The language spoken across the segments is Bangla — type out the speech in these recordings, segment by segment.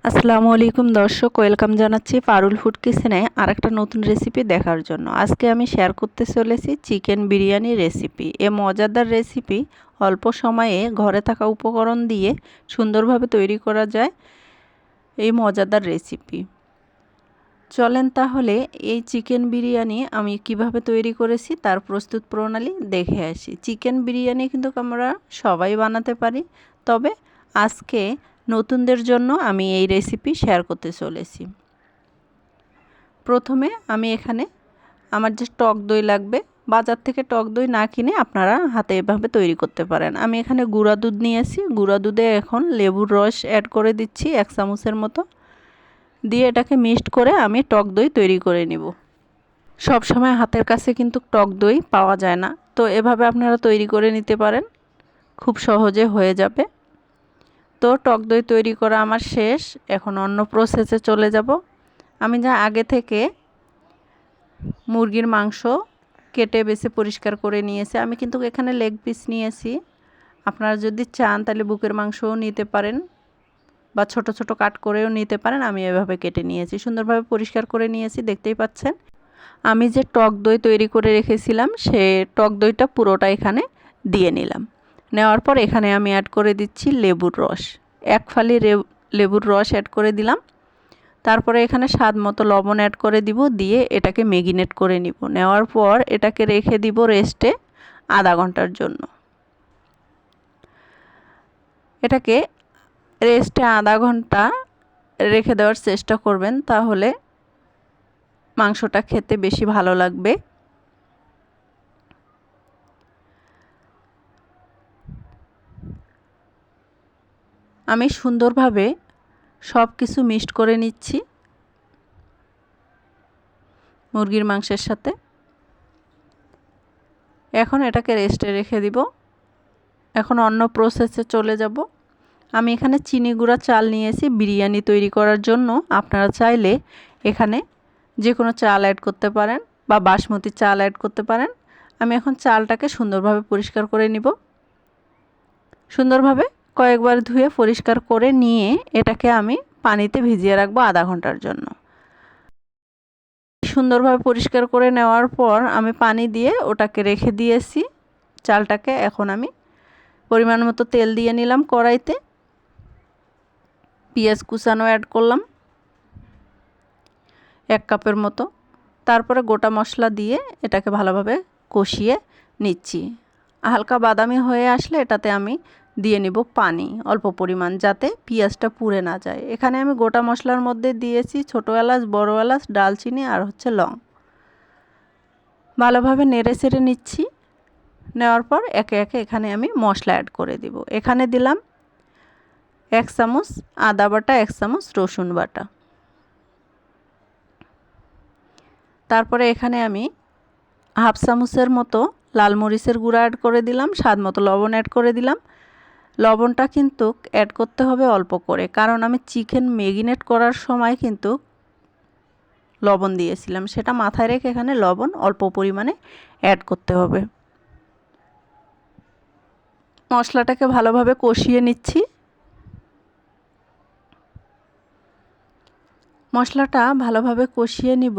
আসসালামু আলাইকুম দর্শক, ওয়েলকাম জানাচ্ছি পারুল ফুড কিচেনে আরেকটা নতুন রেসিপি দেখার জন্য। আজকে আমি শেয়ার করতে চলেছি চিকেন বিরিয়ানি রেসিপি। মজাদার রেসিপি অল্প সময়ে ঘরে থাকা উপকরণ দিয়ে সুন্দরভাবে তৈরি করা যায় এই মজাদার রেসিপি। চলেন তাহলে এই চিকেন বিরিয়ানি আমি কিভাবে তৈরি করেছি তার প্রস্তুত প্রণালী দেখে আসি। চিকেন বিরিয়ানি কিন্তু আমরা সবাই বানাতে পারি, তবে আজকে নতুনদের জন্য আমি এই রেসিপি শেয়ার করতে চলেছি। প্রথমে আমি এখানে আমার যে টক দই লাগবে, বাজার থেকে টক দই না কিনে আপনারা হাতে এভাবে তৈরি করতে পারেন। আমি এখানে গুঁড়া দুধ নিয়েছি, গুঁড়া দুধে এখন লেবুর রস অ্যাড করে দিচ্ছি 1 চামচের মতো, দিয়ে এটাকে মিক্সড করে আমি টক দই তৈরি করে নিব। সব সময় হাতের কাছে কিন্তু টক দই পাওয়া যায় না, তো এভাবে আপনারা তৈরি করে নিতে পারেন, খুব সহজে হয়ে যাবে। তো টক দই তৈরি করা আমার শেষ, এখন অন্য প্রসেসে চলে যাব। আমি যা আগে থেকে মুরগির মাংস কেটে বেছে পরিষ্কার করে নিয়েছি, আমি কিন্তু এখানে লেগ পিস নিয়েছি। আপনারা যদি চান তাহলে বুকের মাংসও নিতে পারেন বা ছোট ছোট কাট করেও নিতে পারেন। আমি এভাবে কেটে নিয়েছি, সুন্দরভাবে পরিষ্কার করে নিয়েছি, দেখতেই পাচ্ছেন। আমি যে টক দই তৈরি করে রেখেছিলাম সে টক দইটা পুরোটা এখানে দিয়ে নিলাম। নেওয়ার পর এখানে আমি অ্যাড করে দিচ্ছি লেবুর রস, 1 ফালি লেবুর রস অ্যাড করে দিলাম। তারপরে এখানে স্বাদ মতো লবণ অ্যাড করে দিব, দিয়ে এটাকে ম্যারিনেট করে নিব। নেওয়ার পর এটাকে রেখে দিব রেস্টে আধা ঘন্টার জন্য। এটাকে রেস্টে আধা ঘন্টা রেখে দেওয়ার চেষ্টা করবেন, তাহলে মাংসটা খেতে বেশি ভালো লাগবে। আমি সুন্দরভাবে সব কিছু মিক্সড করে নিচ্ছি মুরগির মাংসের সাথে। এখন এটাকে রেস্টে রেখে দিব। এখন অন্য প্রসেসে চলে যাব। আমি এখানে চিনি গুঁড়া চাল নিয়েছি বিরিয়ানি তৈরি করার জন্য। আপনারা চাইলে এখানে যে কোনো চাল অ্যাড করতে পারেন বা বাসমতি চাল অ্যাড করতে পারেন। আমি এখন চালটাকে সুন্দরভাবে পরিষ্কার করে নিব। সুন্দরভাবে কয়েকবার ধুয়ে পরিষ্কার করে নিয়ে এটাকে আমি পানিতে ভিজিয়ে রাখবো আধা ঘন্টার জন্য। সুন্দরভাবে পরিষ্কার করে নেওয়ার পর আমি পানি দিয়ে ওটাকে রেখে দিয়েছি চালটাকে। এখন আমি পরিমাণ মতো তেল দিয়ে নিলাম কড়াইতে, পেঁয়াজ কুচানো অ্যাড করলাম 1 কাপের মতো। তারপরে গোটা মশলা দিয়ে এটাকে ভালোভাবে কষিয়ে নিচ্ছি। হালকা বাদামি হয়ে আসলে এটাতে আমি দিয়ে নিব পানি অল্প পরিমাণ, যাতে পেঁয়াজটা পুড়ে না যায়। এখানে আমি গোটা মশলার মধ্যে দিয়েছি ছোটো এলাচ, বড় এলাচ, ডালচিনি আর লং। ভালোভাবে নেড়ে চেড়ে নিচ্ছি। নেওয়ার পর একে একে এখানে আমি মশলা অ্যাড করে দিব। এখানে দিলাম 1 চামচ আদা বাটা, 1 চামচ রসুন বাটা। তারপরে এখানে আমি হাফ চামচের মতো লাল মরিচের গুঁড়া অ্যাড করে দিলাম, স্বাদ মতো লবণ অ্যাড করে দিলাম। লবণটা কিন্তু অ্যাড করতে হবে অল্প করে, কারণ আমি চিকেন ম্যারিনেট করার সময় কিন্তু লবণ দিয়েছিলাম, সেটা মাথায় রেখে এখানে লবণ অল্প পরিমাণে অ্যাড করতে হবে। মশলাটাকে ভালোভাবে কষিয়ে নিচ্ছি। মশলাটা ভালোভাবে কষিয়ে নিব,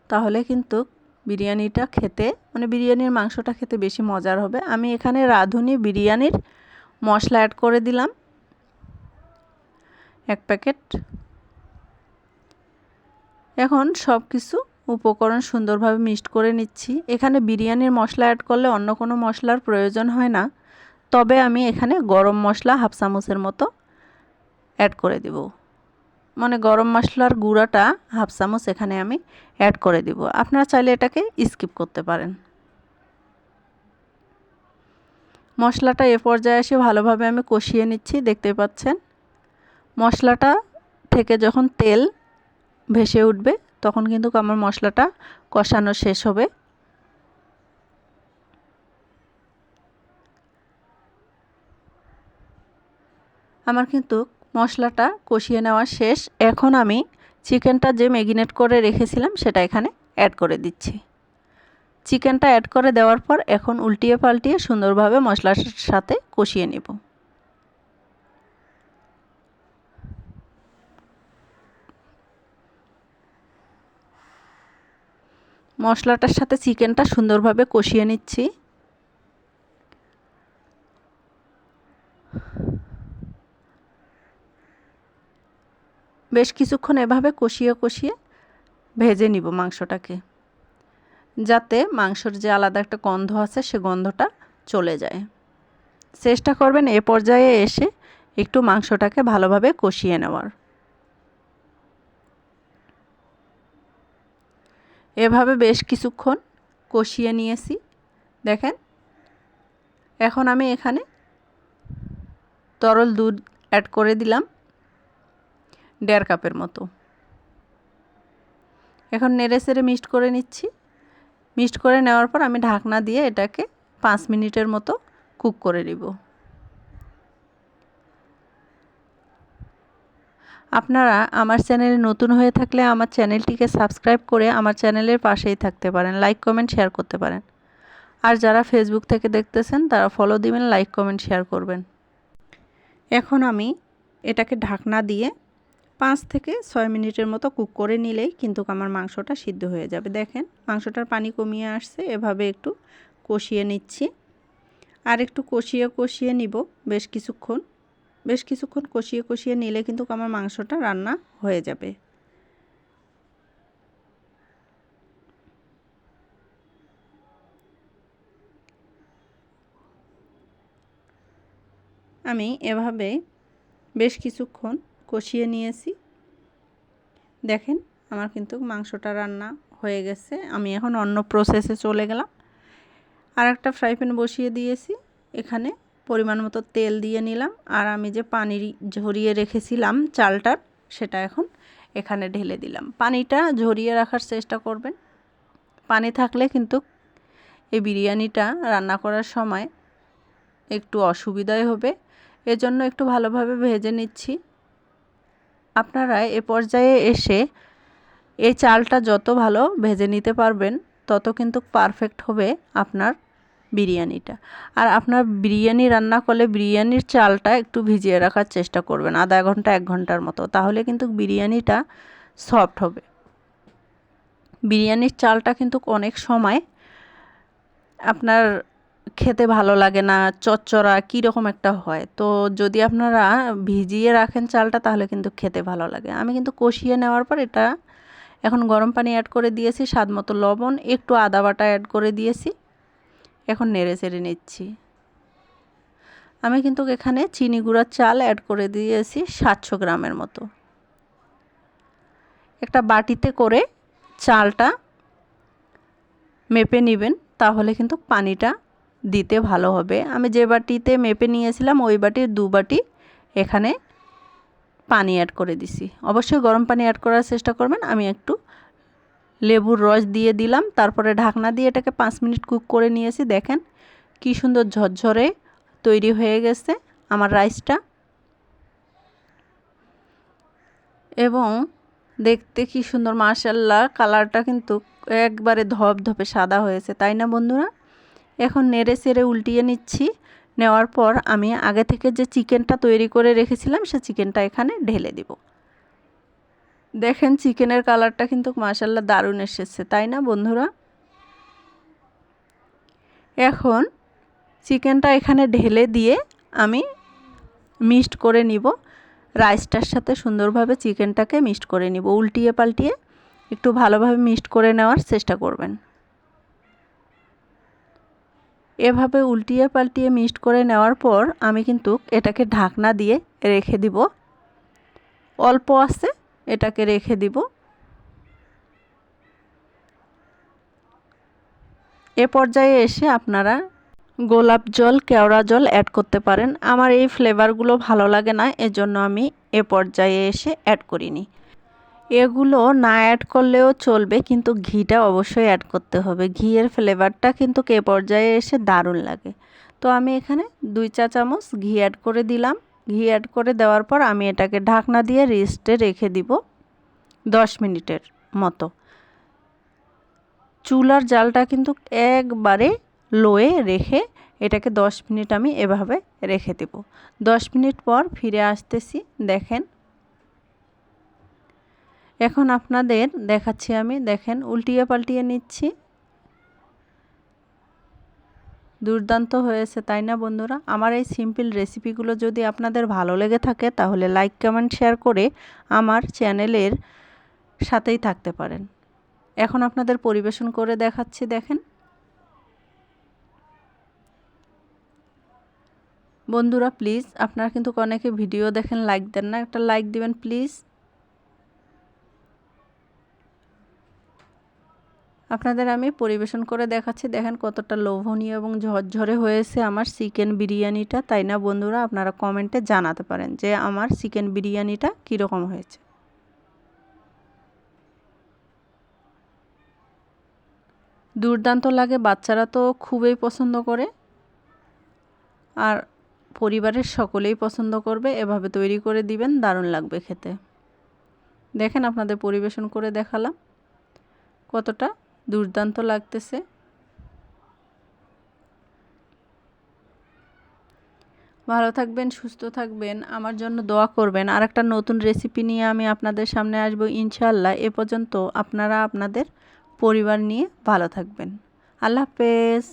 তাহলে কিন্তু বিরিয়ানিটা খেতে বিরিয়ানির মাংসটা খেতে বেশি মজার হবে। আমি এখানে রাঁধুনি বিরিয়ানির মশলা অ্যাড করে দিলাম 1 প্যাকেট। এখন সব কিছু উপকরণ সুন্দরভাবে মিক্সড করে নিচ্ছি। এখানে বিরিয়ানির মশলা অ্যাড করলে অন্য কোনো মশলার প্রয়োজন হয় না, তবে আমি এখানে গরম মশলা হাফ চামচের মতো অ্যাড করে দেব। গরম মশলার গুঁড়াটা হাফ চামচ এখানে আমি অ্যাড করে দিব। আপনারা চাইলে এটাকে স্কিপ করতে পারেন। মশলাটা এ পর্যায়ে এসে ভালোভাবে আমি কষিয়ে নিচ্ছি, দেখতে পাচ্ছেন। মশলাটা থেকে যখন তেল ভেসে উঠবে তখন কিন্তু আমার মশলাটা কষানো শেষ হবে। আমার কিন্তু মশলাটা কষিয়ে নেওয়া শেষ। এখন আমি চিকেনটা যে ম্যারিনেট করে রেখেছিলাম সেটা এখানে অ্যাড করে দিচ্ছি। চিকেনটা অ্যাড করে দেওয়ার পর এখন উল্টিয়ে পাল্টিয়ে সুন্দরভাবে মশলার সাথে কষিয়ে নেব। মশলাটার সাথে চিকেনটা সুন্দরভাবে কষিয়ে নিচ্ছি। বেশ কিছুক্ষণ এভাবে কষিয়ে কষিয়ে ভেজে নিব মাংসটাকে, যাতে মাংসর যে আলাদা একটা গন্ধ আছে সে গন্ধটা চলে যায়। চেষ্টা করবেন এ পর্যায়ে এসে একটু মাংসটাকে ভালোভাবে কষিয়ে নেওয়ার। এভাবে বেশ কিছুক্ষণ কষিয়ে নিয়েছি। দেখেন, এখন আমি এখানে তরল দুধ অ্যাড করে দিলাম 1.5 কাপের মতো। এখন নেড়ে চেড়ে মিক্সড করে নিচ্ছি। মিক্সড করে নেওয়ার পর আমি ঢাকনা দিয়ে এটাকে 5 মিনিটের মতো কুক করে নিব। আপনারা আমার চ্যানেলে নতুন হয়ে থাকলে আমার চ্যানেলটিকে সাবস্ক্রাইব করে আমার চ্যানেলের পাশেই থাকতে পারেন, লাইক কমেন্ট শেয়ার করতে পারেন। আর যারা ফেসবুক থেকে দেখতেছেন তারা ফলো দিবেন, লাইক কমেন্ট শেয়ার করবেন। এখন আমি এটাকে ঢাকনা দিয়ে 5 থেকে 6 মিনিটের মতো কুক করে নিলেই কিন্তু আমার মাংসটা সিদ্ধ হয়ে যাবে। দেখেন, মাংসটার পানি কমিয়ে আসছে। এভাবে একটু কষিয়ে নিচ্ছি, আর একটু কষিয়ে কষিয়ে নিব বেশ কিছুক্ষণ কষিয়ে কষিয়ে নিলে কিন্তু আমার মাংসটা রান্না হয়ে যাবে। আমি এভাবে বেশ কিছুক্ষণ কষিয়ে নিয়েছি। দেখেন, আমার কিন্তু মাংসটা রান্না হয়ে গেছে। আমি এখন অন্য প্রসেসে চলে গেলাম। আর একটা ফ্রাই প্যান বসিয়ে দিয়েছি, এখানে পরিমাণ মতো তেল দিয়ে নিলাম। আর আমি যে পানি ঝরিয়ে রেখেছিলাম চালটার, সেটা এখন এখানে ঢেলে দিলাম। পানিটা ঝরিয়ে রাখার চেষ্টা করবেন, পানি থাকলে কিন্তু এই বিরিয়ানিটা রান্না করার সময় একটু অসুবিধাই হবে। এজন্য একটু ভালোভাবে ভেজে নিচ্ছি। আপনারা এ পর্যায়ে এসে এই চালটা যত ভালো ভেজে নিতে পারবেন তত কিন্তু পারফেক্ট হবে আপনার বিরিয়ানিটা। আর আপনার বিরিয়ানি রান্না করলে বিরিয়ানির চালটা একটু ভিজিয়ে রাখার চেষ্টা করবেন, আধা ঘন্টা 1 ঘন্টার মতো, তাহলে কিন্তু বিরিয়ানিটা সফট হবে। বিরিয়ানির চালটা কিন্তু অনেক সময় আপনার খেতে ভালো লাগে না, চচ্চড়া কীরকম একটা হয়। তো যদি আপনারা ভিজিয়ে রাখেন চালটা তাহলে কিন্তু খেতে ভালো লাগে। আমি কিন্তু কষিয়ে নেওয়ার পর এটা এখন গরম পানি অ্যাড করে দিয়েছি, স্বাদ মতো লবণ, একটু আদা বাটা অ্যাড করে দিয়েছি। এখন নেড়ে চেড়ে নিচ্ছি। আমি কিন্তু এখানে চিনি গুঁড়ার চাল অ্যাড করে দিয়েছি 700 গ্রামের মতো। একটা বাটিতে করে চালটা মেপে নেবেন, তাহলে কিন্তু পানিটা দিতে ভালো হবে। আমি যে বাটিতে মেপে নিয়েছিলাম ওই বাটির 2 বাটি এখানে পানি অ্যাড করে দিছি। অবশ্যই গরম পানি অ্যাড করার চেষ্টা করবেন। আমি একটু লেবুর রস দিয়ে দিলাম, তারপরে ঢাকনা দিয়ে এটাকে 5 মিনিট কুক করে নিয়েছি। দেখেন কি সুন্দর ঝরঝরে তৈরি হয়ে গেছে আমার রাইসটা, এবং দেখতে কি সুন্দর, মাশাআল্লাহ, কালারটা কিন্তু একবারে ধপধপে সাদা হয়েছে, তাই না বন্ধুরা? এখন নেড়ে চেড়ে উল্টিয়ে নিচ্ছি। নেওয়ার পর আমি আগে থেকে যে চিকেনটা তৈরি করে রেখেছিলাম সে চিকেনটা এখানে ঢেলে দিব। দেখেন চিকেনের কালারটা কিন্তু মাশাআল্লাহ দারুণ এসেছে, তাই না বন্ধুরা? এখন চিকেনটা এখানে ঢেলে দিয়ে আমি মিক্সড করে নিব। রাইসটার সাথে সুন্দরভাবে চিকেনটাকে মিক্সড করে নিব। উল্টিয়ে পাল্টিয়ে একটু ভালোভাবে মিক্সড করে নেওয়ার চেষ্টা করবেন। এভাবে উল্টিয়ে পাল্টিয়ে মিক্সড করে নেওয়ার পর আমি কিন্তু এটাকে ঢাকনা দিয়ে রেখে দিব। অল্প আছে এটাকে রেখে দিব। এ পর্যায়ে এসে আপনারা গোলাপ জল, কেওড়া জল অ্যাড করতে পারেন। আমার এই ফ্লেভারগুলো ভালো লাগে না, এজন্য আমি এ পর্যায়ে এসে অ্যাড করিনি। এগুলো না অ্যাড করলেও চলবে, কিন্তু ঘিটা অবশ্যই অ্যাড করতে হবে। ঘিয়ের ফ্লেভারটা কিন্তু এ পর্যায়ে এসে দারুণ লাগে। তো আমি এখানে 2 চা চামচ ঘি অ্যাড করে দিলাম। ঘি অ্যাড করে দেওয়ার পর আমি এটাকে ঢাকনা দিয়ে রেস্টে রেখে দিব 10 মিনিটের মতো। চুলার জালটা কিন্তু একবারে লোয়ে রেখে এটাকে 10 মিনিট আমি এভাবে রেখে দেব। 10 মিনিট পর ফিরে আসতেছি। দেখেন এখন আপনাদের দেখাচ্ছি আমি, দেখেন উল্টিয়ে পাল্টিয়ে নিচ্ছি। দুর্দান্ত হয়েছে, তাই না বন্ধুরা? আমার এই সিম্পল রেসিপিগুলো যদি আপনাদের ভালো লেগে থাকে তাহলে লাইক কমেন্ট শেয়ার করে আমার চ্যানেলের সাথেই থাকতে পারেন। এখন আপনাদের পরিবেশন করে দেখাচ্ছি, দেখেন। বন্ধুরা প্লিজ, আপনারা কিন্তু অনেকে ভিডিও দেখেন লাইক দেন না, একটা লাইক দিবেন প্লিজ। আপনাদের আমি পরিবেশন করে দেখাচ্ছি, দেখেন কতটা লোভনীয় এবং ঝরঝরে হয়েছে আমার চিকেন বিরিয়ানিটা, তাই না বন্ধুরা? আপনারা কমেন্টে জানাতে পারেন যে আমার চিকেন বিরিয়ানিটা কীরকম হয়েছে। দুর্দান্ত লাগে, বাচ্চারা তো খুবই পছন্দ করে, আর পরিবারের সকলেই পছন্দ করবে। এভাবে তৈরি করে দিবেন, দারুণ লাগবে খেতে। দেখেন আপনাদের পরিবেশন করে দেখালাম কতটা দুর্দান্ত লাগতেছে। ভালো থাকবেন, সুস্থ থাকবেন, আমার জন্য দোয়া করবেন। আর একটা নতুন রেসিপি নিয়ে আমি আপনাদের সামনে আসব ইনশাআল্লাহ। এ পর্যন্ত আপনারা আপনাদের পরিবার নিয়ে ভালো থাকবেন। আল্লাহ হাফেজ।